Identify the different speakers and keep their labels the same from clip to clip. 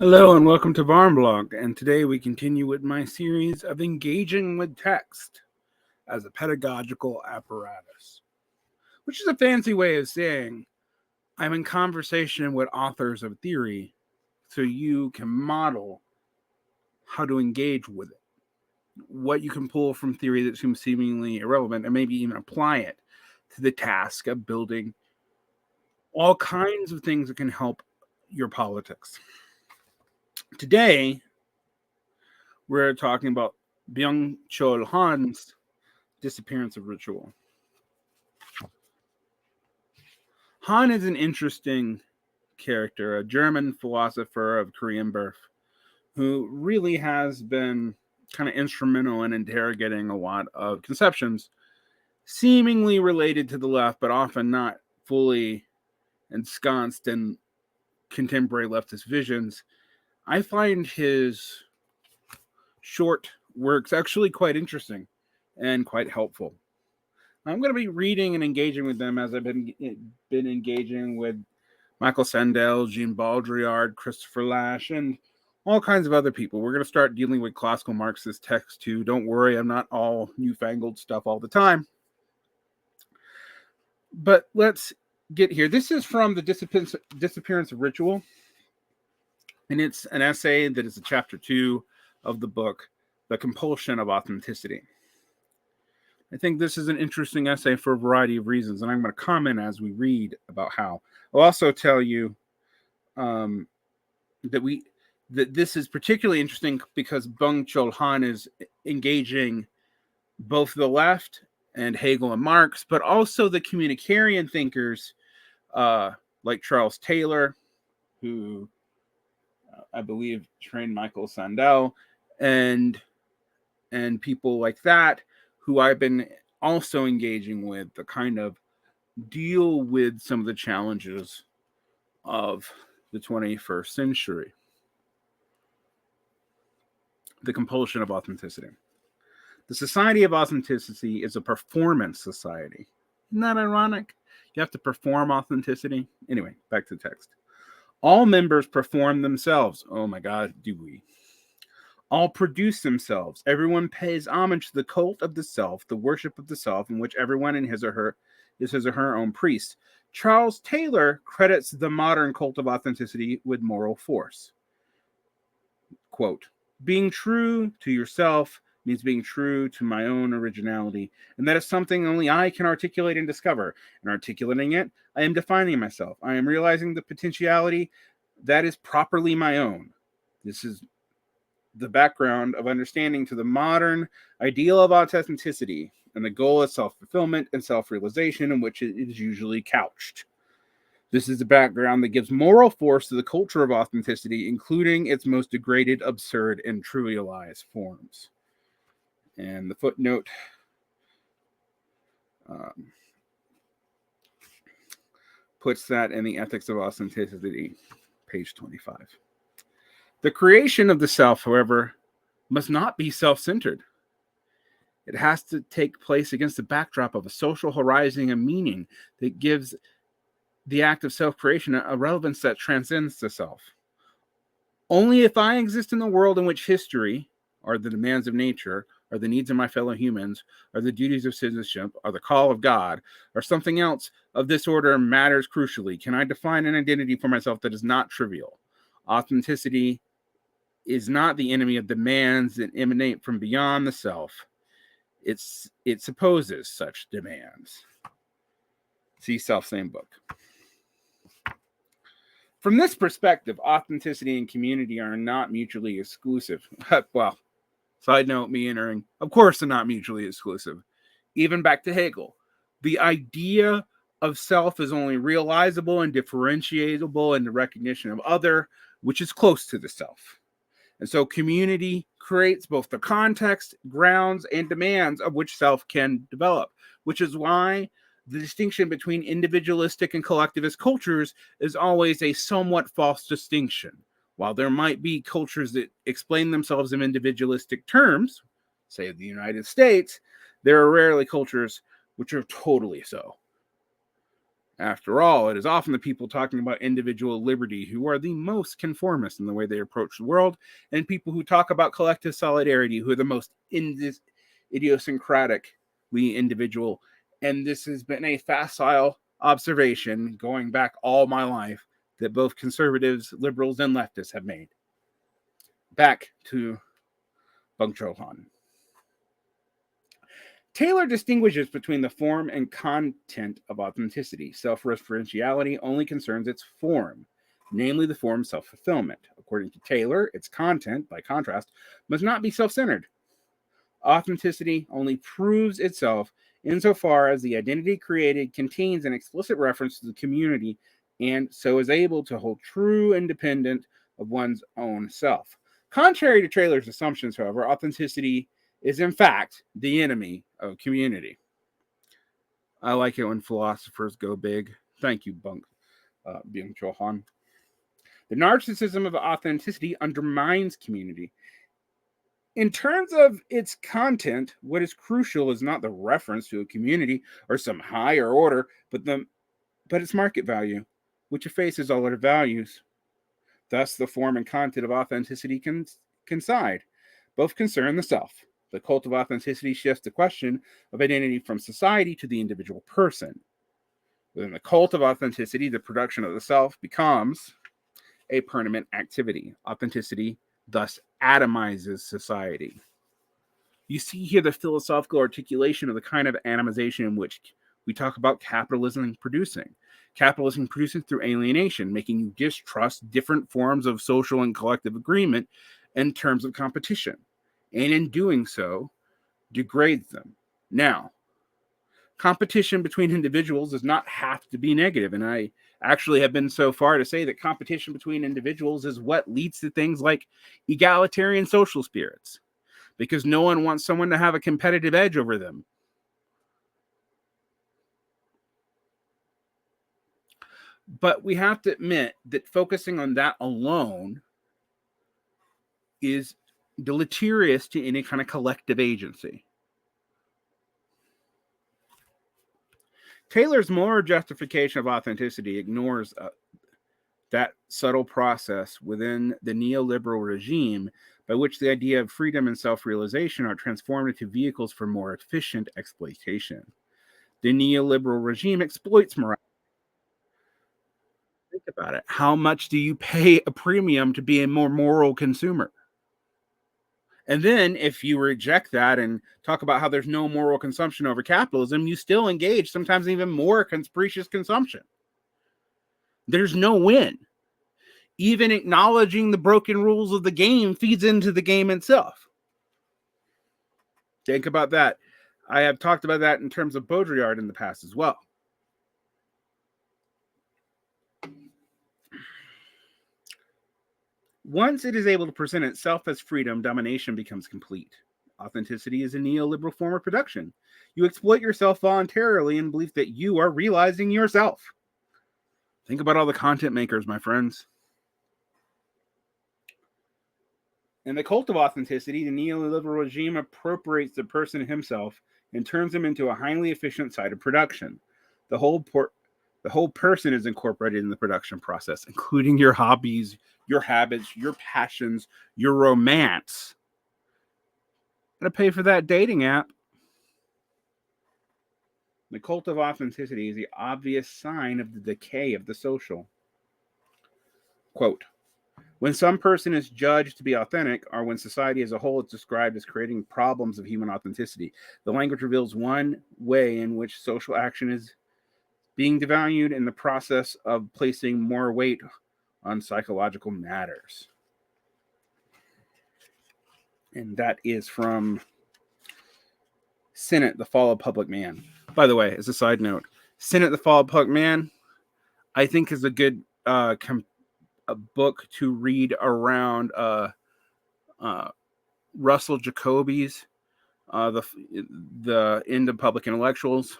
Speaker 1: Hello and welcome to Varn Blog, and today we continue with my series of engaging with text as a pedagogical apparatus, which is a fancy way of saying I'm in conversation with authors of theory so you can model how to engage with it, what you can pull from theory that seems seemingly irrelevant, and maybe even apply it to the task of building all kinds of things that can help your politics. Today, we're talking about Byung-Chul Han's Disappearance of Ritual. Han is an interesting character, a German philosopher of Korean birth, who really has been kind of instrumental in interrogating a lot of conceptions seemingly related to the left, but often not fully ensconced in contemporary leftist visions. I find his short works actually quite interesting and quite helpful. I'm going to be reading and engaging with them as I've been engaging with Michael Sandel, Jean Baudrillard, Christopher Lasch, and all kinds of other people. We're going to start dealing with classical Marxist texts too. Don't worry, I'm not all newfangled stuff all the time. But let's get here. This is from the Disappearance of Ritual, and it's an essay that is a chapter 2 of the book, The Compulsion of Authenticity. I think this is an interesting essay for a variety of reasons, and I'm going to comment as we read about how. I'll also tell you that this is particularly interesting because Byung-Chul Han is engaging both the left and Hegel and Marx, but also the communitarian thinkers like Charles Taylor, who I believe trained Michael Sandel, and people like that, who I've been also engaging with to kind of deal with some of the challenges of the 21st century. The compulsion of authenticity. The society of authenticity is a performance society. Isn't that ironic? You have to perform authenticity. Anyway, back to the text. All members perform themselves. Oh my God, do we? All produce themselves. Everyone pays homage to the cult of the self, the worship of the self, in which everyone is his or her own priest. Charles Taylor credits the modern cult of authenticity with moral force. Quote, being true to yourself means being true to my own originality, and that is something only I can articulate and discover. And articulating it, I am defining myself. I am realizing the potentiality that is properly my own. This is the background of understanding to the modern ideal of authenticity and the goal of self-fulfillment and self-realization in which it is usually couched. This is the background that gives moral force to the culture of authenticity, including its most degraded, absurd, and trivialized forms. And the footnote puts that in the Ethics of Authenticity, page 25. The creation of the self, however, must not be self-centered. It has to take place against the backdrop of a social horizon and meaning that gives the act of self-creation a relevance that transcends the self. Only if I exist in the world in which history, or the demands of nature, or the needs of my fellow humans, or the duties of citizenship, or the call of God, or something else of this order matters crucially, can I define an identity for myself that is not trivial. Authenticity is not the enemy of demands that emanate from beyond the self. It supposes such demands. See self-same book. From this perspective, authenticity and community are not mutually exclusive. Well, side note, me entering, of course they're not mutually exclusive. Even back to Hegel, the idea of self is only realizable and differentiable in the recognition of other, which is close to the self. And so community creates both the context, grounds, and demands of which self can develop, which is why the distinction between individualistic and collectivist cultures is always a somewhat false distinction. While there might be cultures that explain themselves in individualistic terms, say the United States, there are rarely cultures which are totally so. After all, it is often the people talking about individual liberty who are the most conformist in the way they approach the world, and people who talk about collective solidarity who are the most idiosyncratically individual. And this has been a facile observation going back all my life that both conservatives, liberals, and leftists have made. Back to Byung-Chul Han. Taylor distinguishes between the form and content of authenticity. Self-referentiality only concerns its form, namely the form self-fulfillment. According to Taylor, its content, by contrast, must not be self-centered. Authenticity only proves itself insofar as the identity created contains an explicit reference to the community and so is able to hold true independent of one's own self. Contrary to Taylor's assumptions, however, authenticity is in fact the enemy of community. I like it when philosophers go big. Thank you, Byung-Chul Han. The narcissism of authenticity undermines community. In terms of its content, what is crucial is not the reference to a community or some higher order, but its market value, which effaces all other values. Thus, the form and content of authenticity coincide. Both concern the self. The cult of authenticity shifts the question of identity from society to the individual person. Within the cult of authenticity, the production of the self becomes a permanent activity. Authenticity thus atomizes society. You see here the philosophical articulation of the kind of atomization in which we talk about capitalism producing. Capitalism producing through alienation, making you distrust different forms of social and collective agreement in terms of competition. And in doing so, degrades them. Now, competition between individuals does not have to be negative, and I actually have been so far to say that competition between individuals is what leads to things like egalitarian social spirits, because no one wants someone to have a competitive edge over them. But we have to admit that focusing on that alone is deleterious to any kind of collective agency. Taylor's moral justification of authenticity ignores that subtle process within the neoliberal regime by which the idea of freedom and self-realization are transformed into vehicles for more efficient exploitation. The neoliberal regime exploits morality. Think about it. How much do you pay a premium to be a more moral consumer? And then if you reject that and talk about how there's no moral consumption over capitalism, you still engage sometimes even more capricious consumption. There's no win. Even acknowledging the broken rules of the game feeds into the game itself. Think about that. I have talked about that in terms of Baudrillard in the past as well. Once it is able to present itself as freedom, domination becomes complete. Authenticity is a neoliberal form of production. You exploit yourself voluntarily in belief that you are realizing yourself. Think about all the content makers, my friends. In the cult of authenticity, the neoliberal regime appropriates the person himself and turns him into a highly efficient site of production. The whole person is incorporated in the production process, including your hobbies, your habits, your passions, your romance. Gotta pay for that dating app. The cult of authenticity is the obvious sign of the decay of the social. Quote, when some person is judged to be authentic, or when society as a whole is described as creating problems of human authenticity, the language reveals one way in which social action is being devalued in the process of placing more weight on psychological matters. And that is from Cited, The Fall of Public Man. By the way, as a side note, Cited, The Fall of Public Man, I think is a good a book to read around Russell Jacoby's the End of Public Intellectuals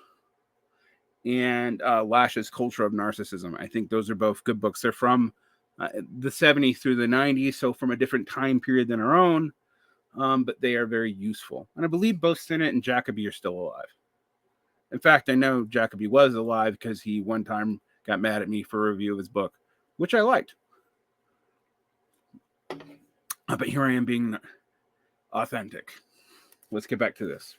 Speaker 1: and Lash's Culture of Narcissism. I think those are both good books. They're from the 70s through the 90s, so from a different time period than our own, but they are very useful. And I believe both Cited and Jacoby are still alive. In fact, I know Jacoby was alive because he one time got mad at me for a review of his book, which I liked. But here I am being authentic. Let's get back to this.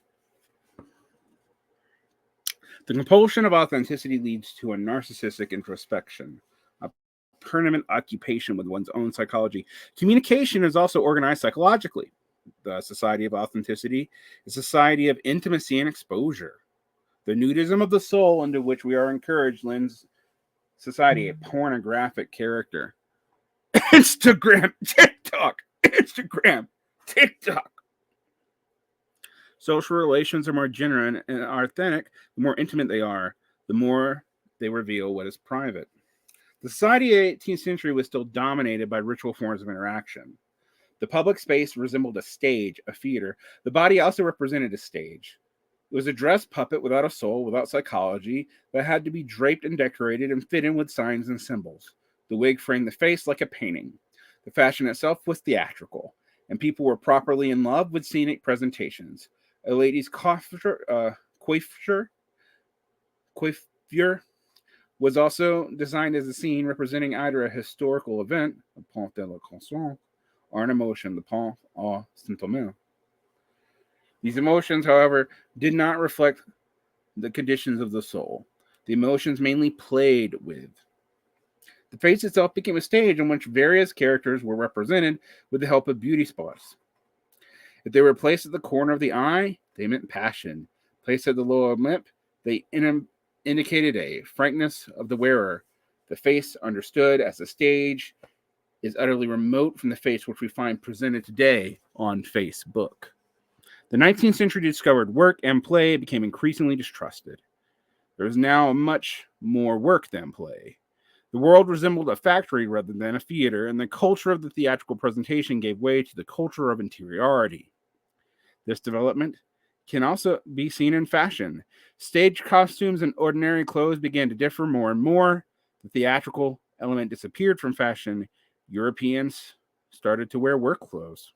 Speaker 1: The compulsion of authenticity leads to a narcissistic introspection, a permanent occupation with one's own psychology. Communication is also organized psychologically. The society of authenticity is a society of intimacy and exposure. The nudism of the soul into which we are encouraged lends society a pornographic character. Instagram, TikTok. Social relations are more genuine and authentic. The more intimate they are, the more they reveal what is private. The society of the 18th century was still dominated by ritual forms of interaction. The public space resembled a stage, a theater. The body also represented a stage. It was a dress puppet without a soul, without psychology, that had to be draped and decorated and fit in with signs and symbols. The wig framed the face like a painting. The fashion itself was theatrical, and people were properly in love with scenic presentations. A lady's coiffure was also designed as a scene representing either a historical event, a point de la chanson, or an emotion, the point au sentiment. These emotions, however, did not reflect the conditions of the soul. The emotions mainly played with. The face itself became a stage on which various characters were represented with the help of beauty spots. If they were placed at the corner of the eye, they meant passion. Placed at the lower lip, they indicated a frankness of the wearer. The face, understood as a stage, is utterly remote from the face which we find presented today on Facebook. The 19th century discovered work and play became increasingly distrusted. There was now much more work than play. The world resembled a factory rather than a theater, and the culture of the theatrical presentation gave way to the culture of interiority. This development can also be seen in fashion. Stage costumes and ordinary clothes began to differ more and more. The theatrical element disappeared from fashion. Europeans started to wear work clothes.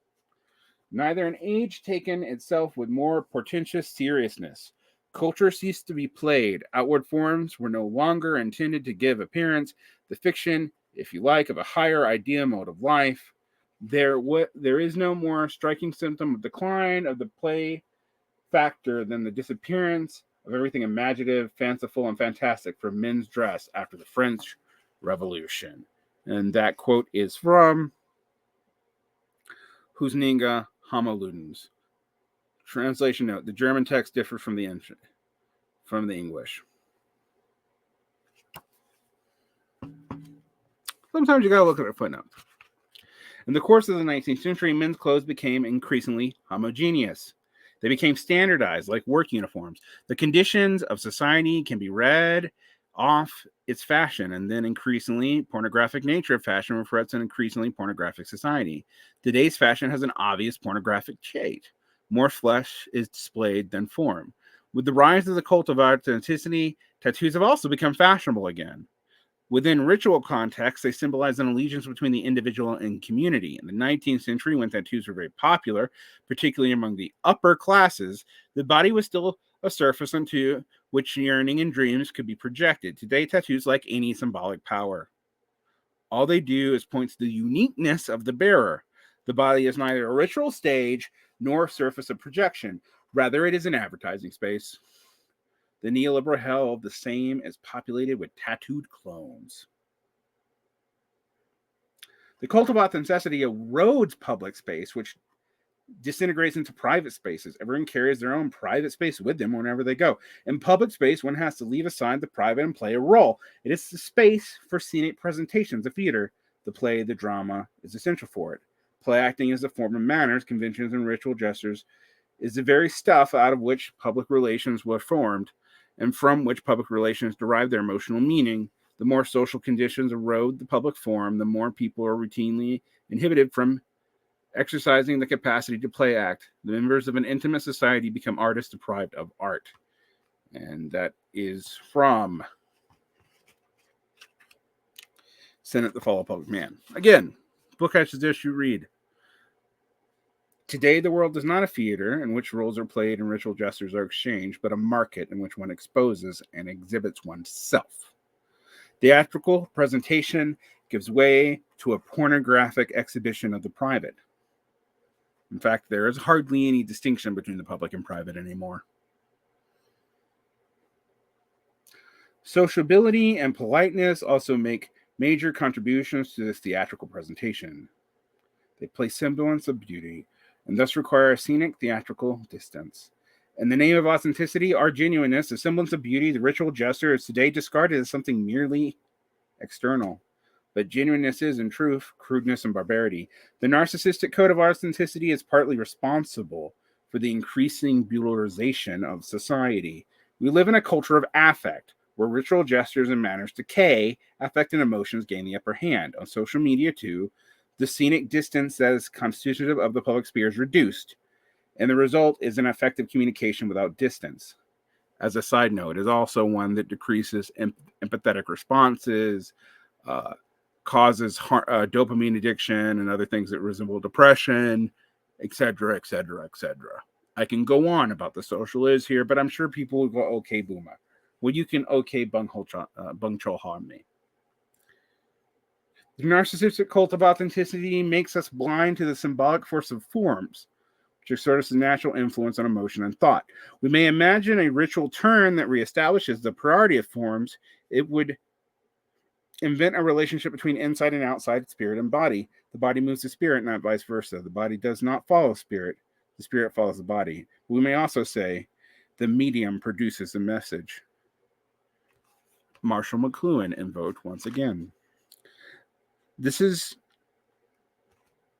Speaker 1: Neither an age taken itself with more portentous seriousness. Culture ceased to be played. Outward forms were no longer intended to give appearance. The fiction, if you like, of a higher idea mode of life. There is no more striking symptom of decline of the play factor than the disappearance of everything imaginative, fanciful, and fantastic from men's dress after the French Revolution. And that quote is from Husninga Hamaludens. Translation note: the German text differs from the English. Sometimes you gotta look at a footnote. In the course of the 19th century, men's clothes became increasingly homogeneous. They became standardized, like work uniforms. The conditions of society can be read off its fashion, and then increasingly pornographic nature of fashion reflects an increasingly pornographic society. Today's fashion has an obvious pornographic shade. More flesh is displayed than form. With the rise of the cult of authenticity, tattoos have also become fashionable again. Within ritual contexts, they symbolize an allegiance between the individual and community. In the 19th century, when tattoos were very popular, particularly among the upper classes, the body was still a surface onto which yearning and dreams could be projected. Today, tattoos lack any symbolic power. All they do is point to the uniqueness of the bearer. The body is neither a ritual stage nor a surface of projection. Rather, it is an advertising space. The neoliberal hell of the same is populated with tattooed clones. The cult of authenticity erodes public space, which disintegrates into private spaces. Everyone carries their own private space with them whenever they go. In public space, one has to leave aside the private and play a role. It is the space for scenic presentations. The theater, the play, the drama is essential for it. Play acting is a form of manners, conventions, and ritual gestures, is the very stuff out of which public relations were formed, and from which public relations derive their emotional meaning. The more social conditions erode the public form, the more people are routinely inhibited from exercising the capacity to play act. The members of an intimate society become artists deprived of art. And that is from Senate, the Fall of Public Man. Again, book I suggest you read. Today, the world is not a theater in which roles are played and ritual gestures are exchanged, but a market in which one exposes and exhibits oneself. Theatrical presentation gives way to a pornographic exhibition of the private. In fact, there is hardly any distinction between the public and private anymore. Sociability and politeness also make major contributions to this theatrical presentation. They place semblance of beauty and thus require a scenic theatrical distance. In the name of authenticity or genuineness, the semblance of beauty, the ritual gesture, is today discarded as something merely external. But genuineness is, in truth, crudeness and barbarity. The narcissistic code of authenticity is partly responsible for the increasing brutalization of society. We live in a culture of affect, where ritual gestures and manners decay, affect and emotions gain the upper hand. On social media, too, the scenic distance that is constitutive of the public sphere is reduced, and the result is an effective communication without distance. As a side note, is also one that decreases empathetic responses, causes dopamine addiction and other things that resemble depression, etc., etc., etc. I can go on about the social is here, but I'm sure people will go, okay, Boomer. Well, you can okay Byung-Chul Han me. The narcissistic cult of authenticity makes us blind to the symbolic force of forms, which exert its natural influence on emotion and thought. We may imagine a ritual turn that reestablishes the priority of forms. It would invent a relationship between inside and outside, spirit and body. The body moves the spirit, not vice versa. The body does not follow spirit. The spirit follows the body. We may also say the medium produces the message. Marshall McLuhan invoked once again. This is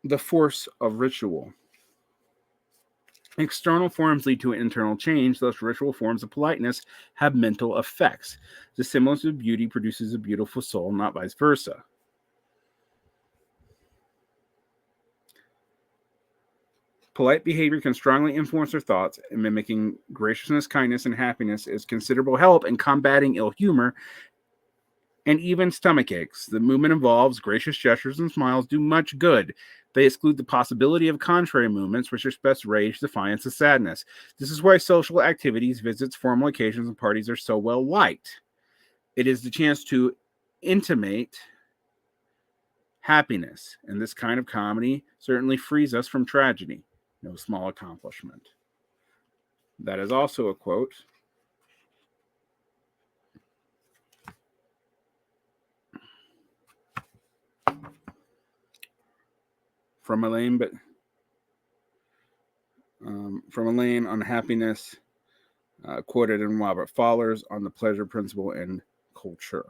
Speaker 1: the force of ritual. External forms lead to internal change, thus ritual forms of politeness have mental effects. The semblance of beauty produces a beautiful soul, not vice versa. Polite behavior can strongly influence our thoughts, and mimicking graciousness, kindness, and happiness is considerable help in combating ill humor and even stomach aches. The movement involves gracious gestures and smiles do much good. They exclude the possibility of contrary movements, which express rage, defiance, and sadness. This is why social activities, visits, formal occasions, and parties are so well liked. It is the chance to intimate happiness, and this kind of comedy certainly frees us from tragedy. No small accomplishment. That is also a quote from Elaine, from Elaine on happiness, quoted in Robert Fowler's on the pleasure principle and culture.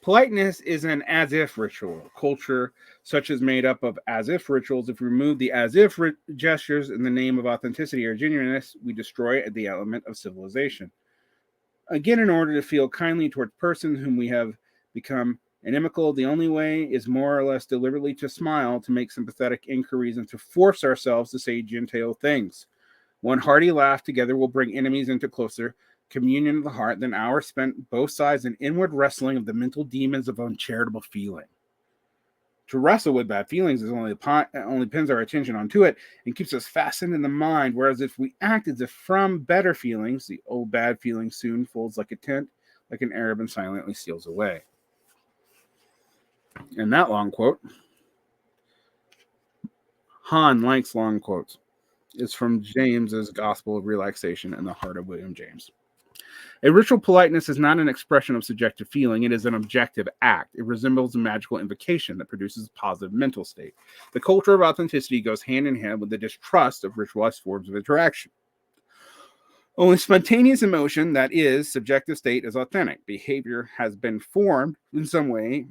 Speaker 1: Politeness is an as-if ritual. Culture, such as made up of as-if rituals. If we remove the as-if gestures in the name of authenticity or genuineness, we destroy the element of civilization. Again, in order to feel kindly toward persons whom we have become inimical, the only way is more or less deliberately to smile, to make sympathetic inquiries, and to force ourselves to say genteel things. One hearty laugh together will bring enemies into closer communion of the heart than hours spent both sides in inward wrestling of the mental demons of uncharitable feeling. To wrestle with bad feelings is only pins our attention onto it and keeps us fastened in the mind, whereas if we act as if from better feelings, the old bad feeling soon folds like a tent, like an Arab, and silently steals away. And that long quote, Han likes long quotes. It's from James's Gospel of Relaxation in the Heart of William James. A ritual politeness is not an expression of subjective feeling. It is an objective act. It resembles a magical invocation that produces a positive mental state. The culture of authenticity goes hand in hand with the distrust of ritualized forms of interaction. Only spontaneous emotion, that is, subjective state, is authentic. Behavior has been formed in some way,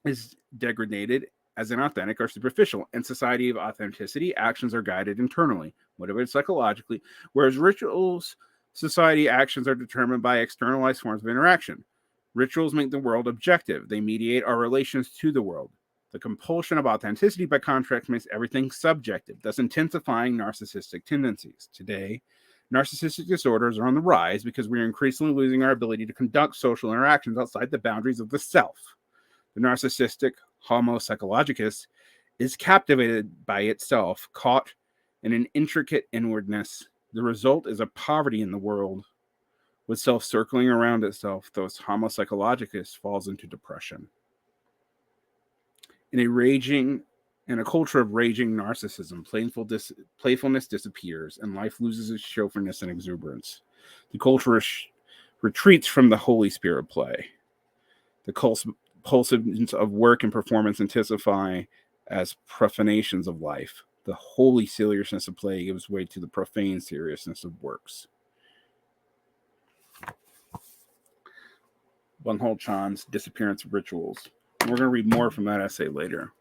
Speaker 1: is degraded as inauthentic or superficial. In society of authenticity, actions are guided internally, motivated psychologically, whereas rituals society actions are determined by externalized forms of interaction. Rituals make the world objective. They mediate our relations to the world. The compulsion of authenticity, by contrast, makes everything subjective, thus intensifying narcissistic tendencies. Today, narcissistic disorders are on the rise because we are increasingly losing our ability to conduct social interactions outside the boundaries of the self. The narcissistic Homo psychologicus is captivated by itself, caught in an intricate inwardness. The result is a poverty in the world, with self circling around itself. Thus, Homo psychologicus falls into depression. In a culture of raging narcissism, playfulness disappears, and life loses its chauffeuriness and exuberance. The culture retreats from the Holy Spirit play. The compulsiveness of work and performance intensify as profanations of life. The holy seriousness of play gives way to the profane seriousness of works. Byung-Chul Han's Disappearance of Rituals. We're going to read more from that essay later.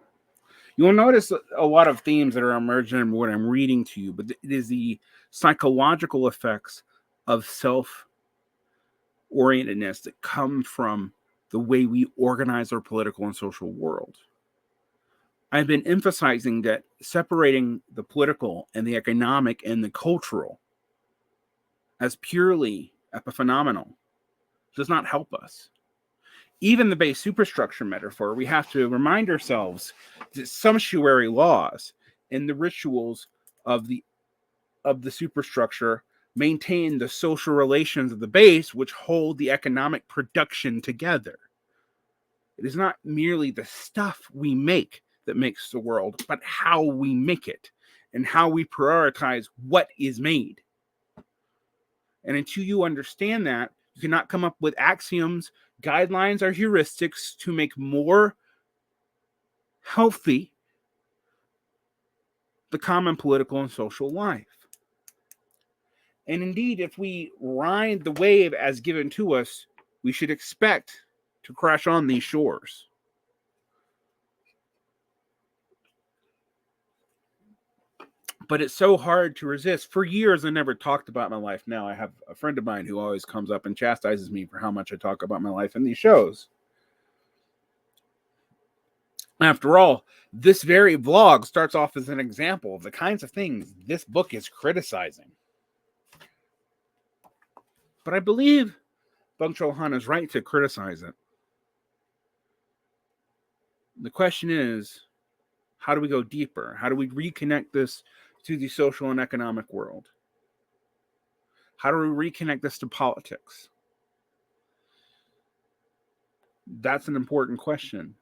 Speaker 1: You'll notice a lot of themes that are emerging in what I'm reading to you, but it is the psychological effects of self-orientedness that come from the way we organize our political and social world. I've been emphasizing that separating the political and the economic and the cultural as purely epiphenomenal does not help us. Even the base superstructure metaphor, we have to remind ourselves that sumptuary laws and the rituals of the superstructure maintain the social relations of the base, which hold the economic production together. It is not merely the stuff we make that makes the world, but how we make it and how we prioritize what is made. And until you understand that, you cannot come up with axioms, guidelines, or heuristics to make more healthy the common political and social life. And indeed, if we ride the wave as given to us, we should expect to crash on these shores. But it's so hard to resist. For years, I never talked about my life. Now, I have a friend of mine who always comes up and chastises me for how much I talk about my life in these shows. After all, this very vlog starts off as an example of the kinds of things this book is criticizing. But I believe Byung-Chul Han is right to criticize it. The question is, how do we go deeper? How do we reconnect this to the social and economic world? How do we reconnect this to politics? That's an important question,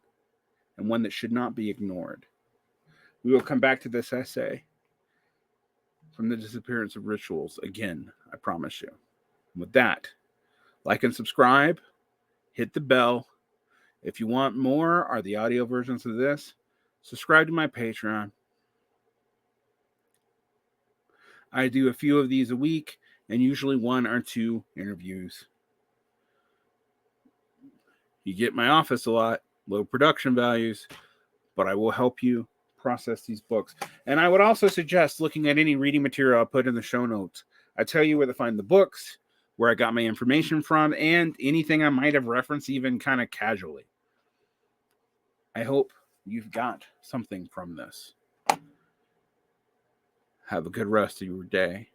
Speaker 1: and one that should not be ignored. We will come back to this essay from the Disappearance of Rituals again, I promise you. With that, like and subscribe, hit the bell. If you want more or the audio versions of this, subscribe to my Patreon. I do a few of these a week and usually 1 or 2 interviews. You get my office a lot, low production values, but I will help you process these books. And I would also suggest looking at any reading material I'll put in the show notes. I tell you where to find the books, where I got my information from, and anything I might have referenced even kind of casually. I hope you've got something from this. Have a good rest of your day.